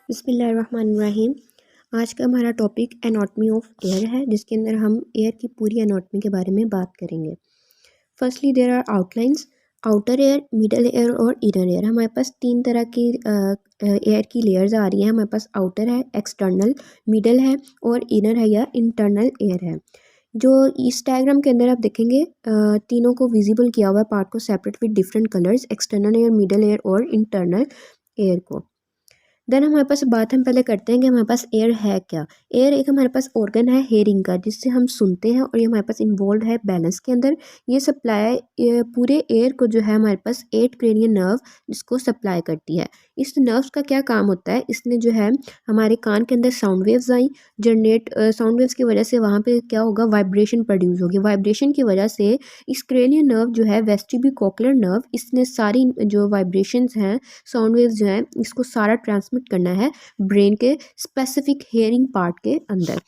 बिस्मिल्लाहिर्रहमानिर्रहीम। आज का हमारा टॉपिक एनाटॉमी ऑफ एयर है, जिसके अंदर हम एयर की पूरी एनाटॉमी के बारे में बात करेंगे। Firstly there are outlines, outer ear, middle ear और इनर एयर। हमारे पास तीन तरह की एयर की लेयर्स आ रही हैं। हमारे पास आउटर है, एक्सटर्नल, मिडल है और इनर है या इंटरनल एयर है। जो इस डायग्राम के अंदर आप देखेंगे तीनों को विजिबल किया हुआ है, पार्ट को separate with different colours, external air, middle ear और इंटरनल एयर को। देन हमारे पास बात हम पहले करते हैं कि हमारे पास एयर है क्या। एयर एक हमारे पास ऑर्गन है हेयरिंग का, जिससे हम सुनते हैं और ये हमारे पास इन्वॉल्व है बैलेंस के अंदर। ये सप्लाई पूरे एयर को जो है हमारे पास 8 क्रेनियल नर्व जिसको सप्लाई करती है। इस नर्व्स का क्या काम होता है, इसने जो है हमारे कान के अंदर साउंड वेव्स आई जनरेट, साउंड वेव्स की वजह से वहाँ पे क्या होगा, वाइब्रेशन प्रोड्यूस होगी। वाइब्रेशन की वजह से इस क्रेनियल नर्व जो है वेस्टिब्यूकोक्युलर नर्व, इसने सारी जो वाइब्रेशंस हैं, साउंड वेव्स जो हैं, इसको सारा ट्रांसमिट करना है ब्रेन के स्पेसिफिक हेयरिंग पार्ट के अंदर।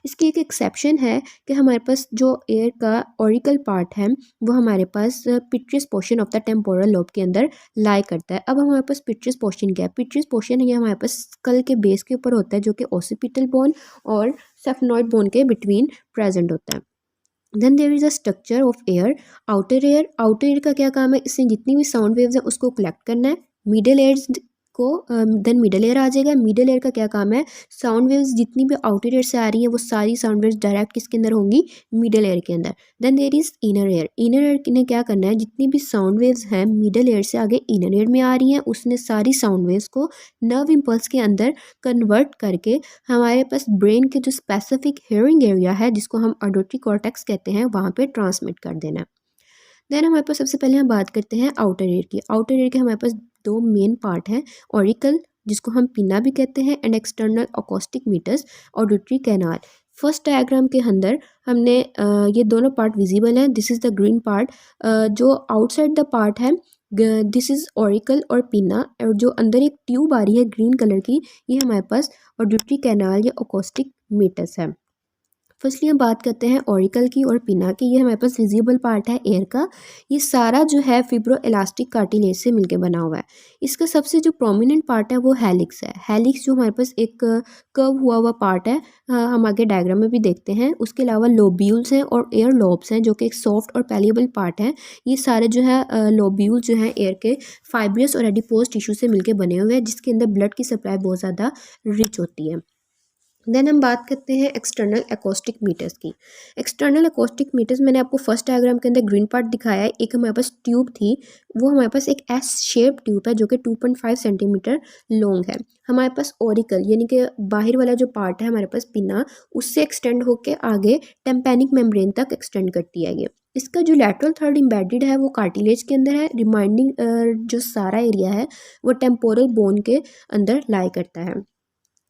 इसकी एक एक्सेप्शन है कि हमारे पास जो एयर का ऑरिकल पार्ट है वो हमारे पास petrous portion of the temporal lobe के अंदर लाई करता है। अब हमारे पास पिट्रियस पोर्शन क्या है? पिट्रियस पोर्शन ये हमारे पास स्कल के बेस के ऊपर होता है, जो कि ओसिपिटल बोन और सेफनॉइड बोन के बिटवीन प्रेजेंट होता है। Then there is a structure of ear, outer ear. Outer ear का क्या काम है? इससे जितनी भी साउंड वेव्स है उसको कलेक्ट करना है। मिडल एयर्स को देन मिडल एयर आ जाएगा। मिडल एयर का क्या काम है? साउंड वेव्स जितनी भी आउटर एयर से आ रही हैं वो सारी साउंड वेव्स डायरेक्ट किसके अंदर होंगी? मिडल एयर के अंदर। Then there is inner ear. Inner ear ने क्या करना है? जितनी भी साउंड वेव्स हैं मिडल एयर से आगे इनर एयर में आ रही हैं, उसने सारी साउंड वेव्स को नर्व इम्पल्स के अंदर कन्वर्ट करके हमारे पास ब्रेन के जो स्पेसिफिक हेयरिंग एरिया है, जिसको हम ऑडिटरी कॉर्टेक्स कहते हैं, वहाँ पे ट्रांसमिट कर देना। देन हमारे पास सबसे पहले हम बात करते हैं आउटर एयर की। आउटर एयर के हमारे पास दो मेन पार्ट हैं, ऑरिकल जिसको हम पिना भी कहते हैं and external acoustic meatus, auditory canal. First diagram के अंदर हमने ये दोनों पार्ट विजिबल हैं। This is the green part. जो आउटसाइड द पार्ट है दिस इज़ ऑरिकल और पिना, और जो अंदर एक ट्यूब आ रही है ग्रीन कलर की, ये हमारे पास ऑडिटरी कैनाल या अकोस्टिक मीटर्स है। फर्स्टली हम बात करते हैं ऑरिकल की और पिना की। ये हमारे पास विजिबल पार्ट है एयर का। ये सारा जो है फिब्रो इलास्टिक कार्टिलेज से मिलकर बना हुआ है। इसका सबसे जो प्रोमिनेंट पार्ट है वो हेलिक्स है। हेलिक्स जो हमारे पास एक कर्व हुआ पार्ट है, हम आगे डायग्राम में भी देखते हैं। उसके अलावा लोब्यूल्स हैं और एयर लोब्स हैं, जो कि एक सॉफ्ट और पैलिएबल पार्ट है। ये सारे जो है लोब्यूल जो हैं एयर के फाइब्रस और एडिपोज टिश्यू से मिलकर बने हुए हैं, जिसके अंदर ब्लड की सप्लाई बहुत ज़्यादा रिच होती है। देन हम बात करते हैं एक्सटर्नल एकॉस्टिक मीटर्स की। एक्सटर्नल एकॉस्टिक मीटर्स मैंने आपको फर्स्ट डायग्राम के अंदर ग्रीन पार्ट दिखाया है। एक हमारे पास ट्यूब थी, वो हमारे पास एक एस शेप ट्यूब है जो कि 2.5 सेंटीमीटर लॉन्ग है। हमारे पास ऑरिकल यानी कि बाहर वाला जो पार्ट है हमारे पास पिना, उससे एक्सटेंड होकर आगे टेम्पैनिक मेम्ब्रेन तक एक्सटेंड करती है। ये इसका जो लैटरल थर्ड एम्बेडेड है वो कार्टिलेज के अंदर है। रिमाइंडिंग जो सारा एरिया है वो टेम्पोरल बोन के अंदर लाई करता है।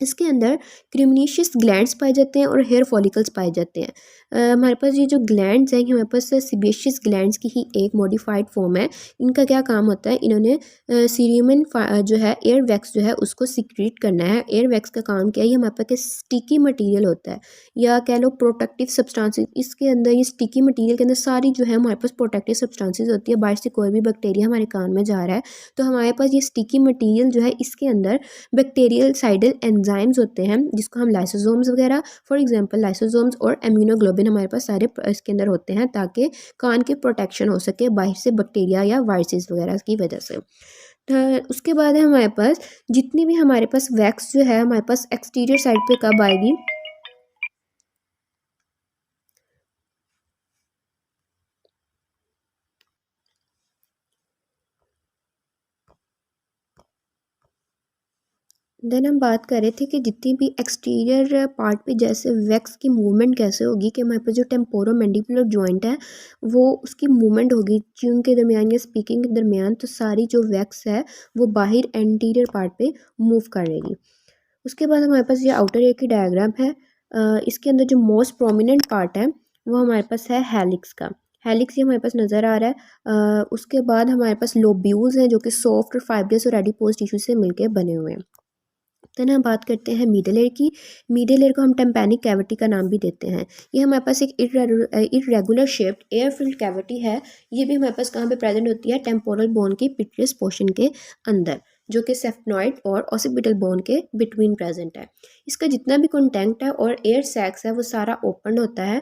इसके अंदर क्रिमिनेशियस ग्लैंड्स पाए जाते हैं और हेयर फॉलिकल्स पाए जाते हैं। हमारे पास ये जो ग्लैंड्स हैं ये हमारे पास सीबेशियस ग्लैंड्स की ही एक मॉडिफाइड फॉर्म है। इनका क्या काम होता है? इन्होंने सीरियमन जो है एयर वैक्स जो है उसको सिक्रीट करना है। एयर वैक्स का काम क्या है? ये हमारे पास स्टिकी मटीरियल होता है, या कह लो प्रोटेक्टिव सब्सटेंसेस। इसके अंदर ये स्टिकी मटीरियल के अंदर सारी जो है हमारे पास प्रोटेक्टिव सब्सटेंसेस होती है। बाहर से कोई भी बैक्टीरिया हमारे कान में जा रहा है तो हमारे पास ये स्टिकी मटीरियल जो है इसके अंदर बैक्टीरियल साइडल एंजाइम्स होते हैं, जिसको हम लाइसोसोम्स वगैरह, फॉर एग्जांपल लाइसोसोम्स और इम्यूनोग्लोबिन हमारे पास सारे इसके अंदर होते हैं, ताकि कान की प्रोटेक्शन हो सके बाहर से बैक्टीरिया या वायरसेस वगैरह की वजह से। उसके बाद है हमारे पास जितनी भी हमारे पास वैक्स जो है हमारे पास एक्सटीरियर साइड पे कब आएगी? देन हम बात कर रहे थे कि जितनी भी एक्सटीरियर पार्ट पे जैसे वैक्स की मूवमेंट कैसे होगी, कि हमारे पास जो टेम्पोरोमैंडिबुलर जॉइंट है वो उसकी मूवमेंट होगी च्यूइंग के दरमियान या स्पीकिंग के दरमियान, तो सारी जो वैक्स है वो बाहर एंटीरियर पार्ट पे मूव करेगी। उसके बाद हमारे पास ये आउटर एयर की डायग्राम है। इसके अंदर जो मोस्ट प्रोमिनेंट पार्ट है वो हमारे पास है हेलिक्स का। हेलिक्स ये हमारे पास नज़र आ रहा है। उसके बाद हमारे पास लोब्यूल्स हैं जो कि सॉफ्ट और फाइब्रस और एडिपोज टिश्यू से मिलकर बने हुए हैं। देन हम बात करते हैं मिडल एयर की। मिडल एयर को हम टेम्पैनिक कैविटी का नाम भी देते हैं। ये हमारे पास एक irregular shaped air filled cavity है। ये भी हमारे पास कहाँ पे प्रेजेंट होती है? टेम्पोरल बोन की पिट्रियस पोर्शन के अंदर। जो कि सेफनॉइड और ऑसिपिटल बोन के बिटवीन प्रेजेंट है। इसका जितना भी कंटेंट है और एयर सैक्स है वो सारा ओपन होता है,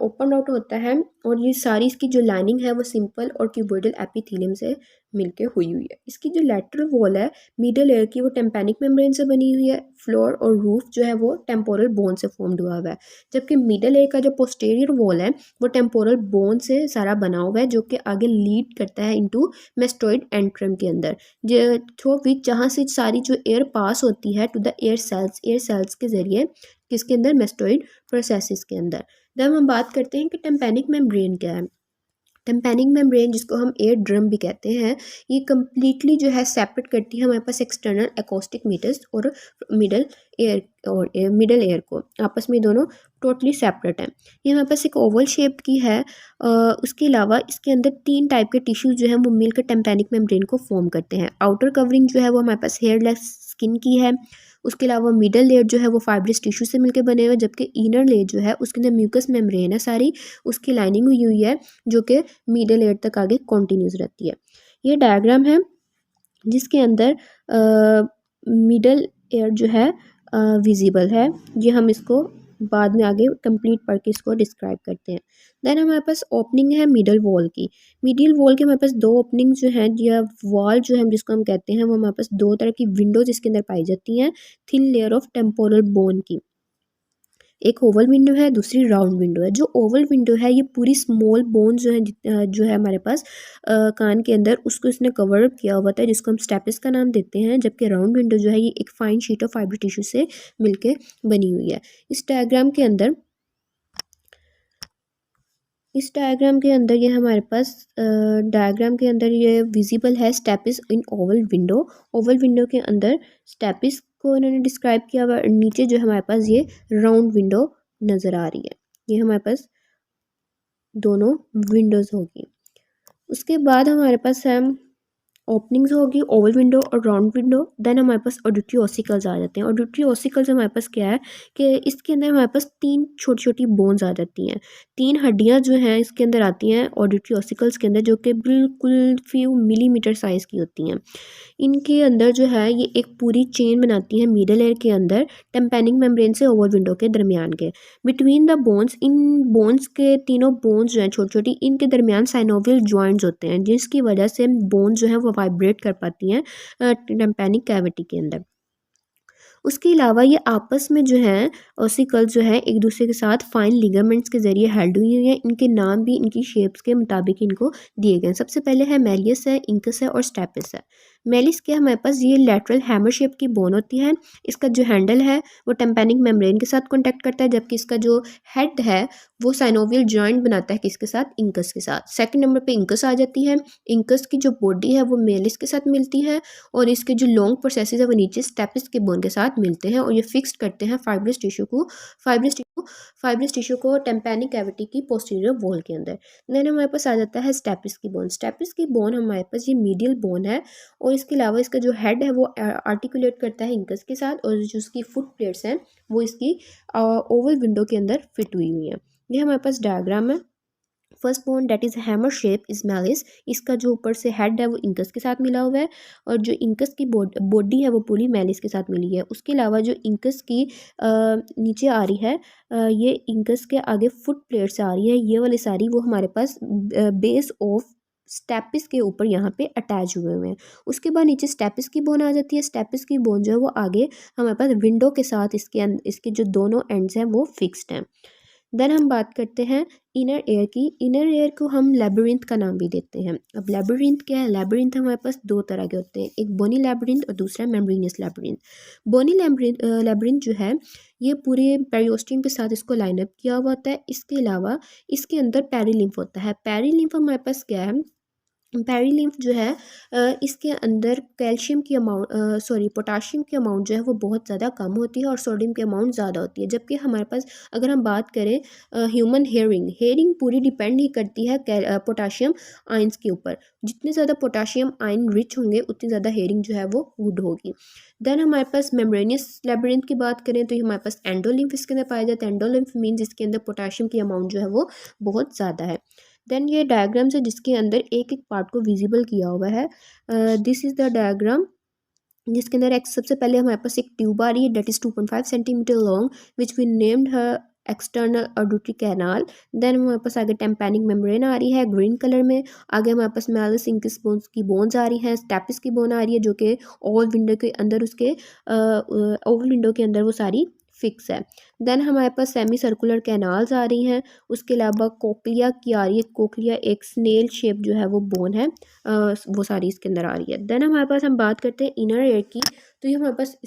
ओपन आउट होता है, और ये सारी इसकी जो लाइनिंग है वो सिंपल और क्यूबोइडल एपिथेलियम से मिलके हुई हुई है। इसकी जो लेटरल वॉल है मिडल एयर की वो टेम्पैनिक मेम्ब्रेन से बनी हुई है। फ्लोर और रूफ जो है वो टेम्पोरल बोन से फॉर्म्ड हुआ हुआ है, जबकि मिडल एयर का जो पोस्टीरियर वॉल है वो टेम्पोरल बोन से सारा बना हुआ है, जो कि आगे लीड करता है इनटू मेस्टोइड एंट्रम के अंदर, जो थ्रू विच जहाँ से सारी जो एयर पास होती है टू द एयर सेल्स के जरिए किसके अंदर, मेस्टोइड प्रोसेसेस के अंदर। जब हम बात करते हैं कि टेम्पैनिक मेम्ब्रेन क्या है, टेम्पैनिक मेम्ब्रेन जिसको हम एयर ड्रम भी कहते हैं, ये कम्प्लीटली जो है सेपरेट करती है हमारे पास एक्सटर्नल एकॉस्टिक मीटर्स और मिडल एयर को, आपस में दोनों टोटली सेपरेट हैं। ये हमारे पास एक ओवल शेप की है। उसके अलावा इसके अंदर 3 टाइप के टिश्यूज जो है वो मिलकर टेम्पैनिक मेम्ब्रेन को फॉर्म करते हैं। आउटर कवरिंग जो है वो हमारे पास हेयरलेस स्किन की है। उसके अलावा मिडल लेयर जो है वो फाइब्रस टिश्यू से मिलकर बने हुए, जबकि इनर लेयर जो है उसके अंदर म्यूकस मेम्ब्रेन है सारी, उसकी लाइनिंग हुई हुई है, जो कि मिडल एयर तक आगे कॉन्टीन्यूस रहती है। ये डायग्राम है जिसके अंदर मिडल एयर जो है विजिबल है। ये हम इसको बाद में आगे कंप्लीट पढ़ के इसको डिस्क्राइब करते हैं। देन हमारे पास ओपनिंग है मिडल वॉल की। मिडल वॉल के हमारे पास 2 ओपनिंग जो हैं, या वॉल जो है जिसको हम कहते हैं, वो हमारे पास 2 तरह की विंडोज इसके अंदर पाई जाती हैं, thin layer of temporal bone की। एक ओवल विंडो है, दूसरी राउंड विंडो है। जो ओवल विंडो है ये पूरी स्मॉल बोन जो है हमारे पास कान के अंदर, उसको इसने कवर अप किया हुआ था, जिसको हम स्टेपिस का नाम देते हैं। जबकि राउंड विंडो जो है ये एक fine sheet of fibre tissue से मिलके बनी हुई है। इस डायग्राम के अंदर ये हमारे पास डायग्राम के अंदर ये विजिबल है स्टेपिस इन ओवल विंडो। ओवल विंडो के अंदर स्टेपिस को इन्होंने डिस्क्राइब किया हुआ, नीचे जो हमारे पास ये राउंड विंडो नज़र आ रही है। ये हमारे पास दोनों विंडोज़ होगी। उसके बाद हमारे पास है ओपनिंग्स होगी, ओवल विंडो और राउंड विंडो। देन हमारे पास ऑडिटरी ऑसिकल्स आ जाते हैं। ऑडिटरी ऑसिकल्स हमारे पास क्या है कि इसके अंदर हमारे पास 3 छोटी छोटी बोन्स आ जाती हैं, 3 हड्डियां जो हैं इसके अंदर आती हैं ऑडिटरी ऑसिकल्स के अंदर, जो कि बिल्कुल फ्यू मिलीमीटर साइज़ की होती हैं। इनके अंदर जो है ये एक पूरी चेन बनाती है मिडल एयर के अंदर, टेम्पैनिक मेम्ब्रेन से ओवल विंडो के दरमियान के। Between the bones, in bones के तीनों बोन्स जो हैं छोटी छोटी, इनके दरमियान साइनोवियल जॉइंट्स होते हैं, जिसकी वजह से बोन जो है वो वाइब्रेट कर पाती हैं टेम्पैनिक कैविटी के अंदर। उसके अलावा ये आपस में जो है ऑसिकल्स जो है एक दूसरे के साथ फाइन लिगामेंट्स के जरिए हेल्ड हुई हुई हैं। इनके नाम भी इनकी शेप्स के मुताबिक इनको दिए गए हैं। सबसे पहले है मेलियस है, इंकस है और स्टेपिस है। मेलिस के हमारे पास ये लेटरल हैमर शेप की बोन होती है। इसका जो हैंडल है वो टेम्पैनिक मेम्ब्रेन के साथ कॉन्टैक्ट करता है, जबकि इसका जो हेड है वो साइनोवियल जॉइंट बनाता है किसके साथ, इंकस के साथ। सेकंड नंबर पे इंकस आ जाती है। इंकस की जो बॉडी है वो मेलिस के साथ मिलती है, और इसके जो लॉन्ग प्रोसेसेस है वो नीचे स्टेपिस के बोन के साथ मिलते हैं, और ये फिक्स्ड करते हैं फाइब्रस टिश्यू को टेम्पैनिक कैविटी की पोस्टीरियर वॉल के अंदर। देन हमारे पास आ जाता है स्टेपिस की बोन। स्टेपिस की बोन हमारे पास ये मीडियल बोन है, और इसके अलावा इसका जो हेड है वो आर्टिकुलेट करता है इंकस के साथ, और जो उसकी फुट प्लेट्स हैं वो इसकी ओवल विंडो के अंदर फिट हुई हुई हैं। ये हमारे पास डायग्राम है। First bone that is hammer shape is malice. इसका जो ऊपर से हेड है वो इंकस के साथ मिला हुआ है, और जो इंकस की बॉडी है वो पूरी मेलिस के साथ मिली है। उसके अलावा जो इंकस की नीचे आ रही है, ये इंकस के आगे फुट प्लेट से आ रही है, ये वाली सारी वो हमारे पास बेस ऑफ स्टेपिस के ऊपर यहाँ पे अटैच हुए हुए हैं। उसके बाद नीचे स्टेपिस की बोन आ जाती है। स्टेपिस की बोन जो है वो आगे हमारे पास विंडो के साथ इसके जो दोनों एंड्स हैं वो फिक्स्ड हैं। देन हम बात करते हैं इनर एयर की। इनर एयर को हम लेबिरिंथ का नाम भी देते हैं। अब लेबिरिंथ क्या है, लेबिरिंथ हमारे पास 2 तरह के होते हैं, एक बोनी लेबिरिंथ और दूसरा मेम्ब्रेनियस लेबिरिंथ। बोनी लेबिरिंथ जो है ये पूरे पेरियोस्टियम के साथ इसको लाइन अप किया हुआ होता है। इसके अलावा इसके अंदर पेरिलिम्फ होता है। पेरिलिम्फ हमारे पास क्या है, पेरिलिम्फ जो है इसके अंदर कैल्शियम की पोटाशियम की अमाउंट जो है वो बहुत ज़्यादा कम होती है, और सोडियम की अमाउंट ज़्यादा होती है। जबकि हमारे पास अगर हम बात करें ह्यूमन हेयरिंग पूरी डिपेंड ही करती है पोटाशियम आयंस के ऊपर। जितने ज़्यादा पोटाशियम आयन रिच होंगे उतनी ज़्यादा हेयरिंग जो है वो गुड होगी। देन हमारे पास मेम्ब्रेनियस लेबिरिंथ की बात करें तो हमारे पास एंडोलिम्फ इसके अंदर पाया जाता है। एंडोलिम्फ मीन्स इसके अंदर पोटाशियम की अमाउंट जो है वो बहुत ज़्यादा है। देन ये डायग्राम्स है जिसके अंदर एक एक पार्ट को विजिबल किया हुआ है। दिस इज़ द डायग्राम जिसके अंदर एक सबसे पहले हमारे पास एक ट्यूब आ रही है that is 2.5 centimetre long which we named her external auditory canal. Then हमारे पास आगे टेम्पैनिक मेम्ब्रेन आ रही है ग्रीन कलर में। आगे हमारे पास मैलस इंकस बोन्स की बोन्स आ रही हैं, स्टेपिस की बोन आ रही है जो कि ओवल विंडो के अंदर उसके ओवल विंडो के अंदर वो सारी फिक्स है। देन हमारे पास सेमी सर्कुलर कैनाल्स आ रही हैं। उसके अलावा कोक्लिया की आ रही है, कोक्लिया एक स्नेल शेप जो है वो बोन है, वो सारी इसके अंदर आ रही है। देन हमारे पास हम बात करते हैं इनर एयर की, तो ये हमारे पास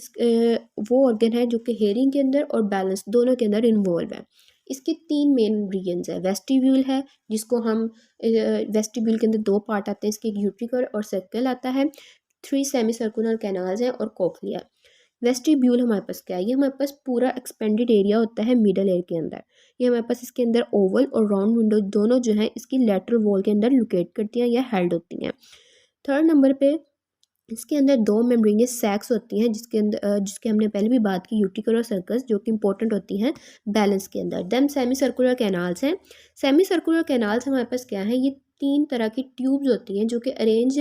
वो ऑर्गन है जो कि हेयरिंग के अंदर और बैलेंस दोनों के अंदर इन्वॉल्व है। इसके 3 मेन रीजन्स है। वेस्टिब्यूल है जिसको हम वेस्टिब्यूल के अंदर 2 पार्ट आते हैं इसके, एक यूट्रिकल और सर्कल आता है। 3 सेमी सर्कुलर कैनाल्स हैं और कोक्लिया। वेस्टिब्यूल हमारे पास क्या है, ये हमारे पास पूरा एक्सपेंडेड एरिया होता है मिडल एयर के अंदर। ये हमारे पास इसके अंदर ओवल और राउंड विंडो दोनों जो है इसकी लैटरल वॉल के अंदर लोकेट करती हैं या हेल्ड होती हैं। थर्ड नंबर पे इसके अंदर 2 मेम्ब्रेनियस सैक्स होती हैं जिसके अंदर जिसके हमने पहले भी बात की, यूट्रिकल और सर्कस, जो कि इंपॉर्टेंट होती हैं बैलेंस के अंदर। देन सेमी सर्कुलर कैनाल्स हैं। सेमी सर्कुलर कैनाल्स हमारे पास क्या है, ये 3 तरह की ट्यूब्स होती हैं जो कि अरेंज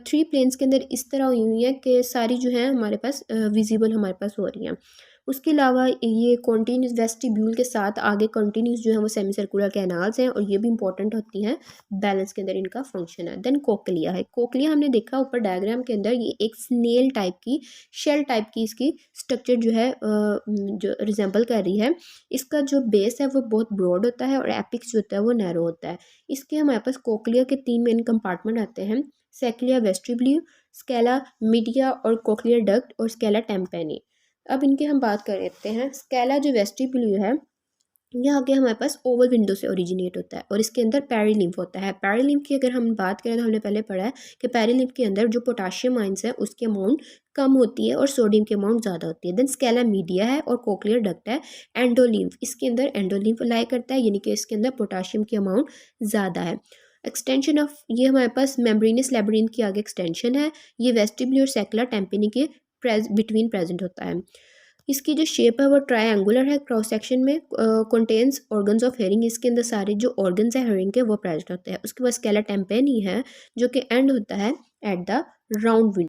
3 प्लेन्स के अंदर इस तरह हुई हुई हैं कि सारी जो है हमारे पास विजिबल हमारे पास हो रही हैं। उसके अलावा ये कॉन्टीन्यूस वेस्टिब्यूल के साथ आगे कॉन्टीन्यूस जो है वो सेमी सर्कुलर कैनाल्स हैं और ये भी इंपॉर्टेंट होती हैं बैलेंस के अंदर, इनका फंक्शन है। देन कोक्लिया है। कोक्लिया हमने देखा ऊपर डायग्राम के अंदर, ये एक स्नेल टाइप की, शेल टाइप की इसकी स्ट्रक्चर जो है जो रिजेंबल कर रही है। इसका जो बेस है वो बहुत ब्रॉड होता है और एपिक्स जो होता है वो नैरो होता है। इसके हमारे पास कोक्लिया के 3 मेन कंपार्टमेंट आते हैं, सेक्लिया वेस्टिब्यूल, स्केला मीडिया और कोक्लियर डक्ट और स्केला टेम्पेनी। अब इनके हम बात कर लेते हैं। स्केला जो वेस्टिब्यूल है ये आगे हमारे पास ओवल विंडो से ओरिजिनेट होता है और इसके अंदर पेरिलिम्फ होता है। पेरिलिम्फ की अगर हम बात करें तो हमने पहले पढ़ा है कि पेरिलिम्फ के अंदर जो पोटाशियम आइंस है उसकी अमाउंट कम होती है और सोडियम की अमाउंट ज़्यादा होती है। देन स्केला मीडिया है और कोक्लियर डक्ट है। एंडोलिम्फ, इसके अंदर एंडोलिम्फ लाई करता है, यानी कि इसके अंदर पोटाशियम की अमाउंट ज़्यादा है। एक्सटेंशन ऑफ, ये हमारे पास मेम्ब्रेनस लैबिरिंथ की आगे एक्सटेंशन है। ये वेस्टिब्यूल और सेक्युलर टेम्पेनी के बिटवीन प्रेजेंट होता है। इसकी जो शेप है वो ट्रायंगुलर है, क्रॉस सेक्शन में कंटेन्स ऑर्गन्स ऑफ हेयरिंग, इसके अंदर सारे जो ऑर्गन्स है हेयरिंग के वो प्रेजेंट होते हैं। उसके बाद स्केला टेम्पेनी है जो कि एंड होता है एट द राउंड विंडो।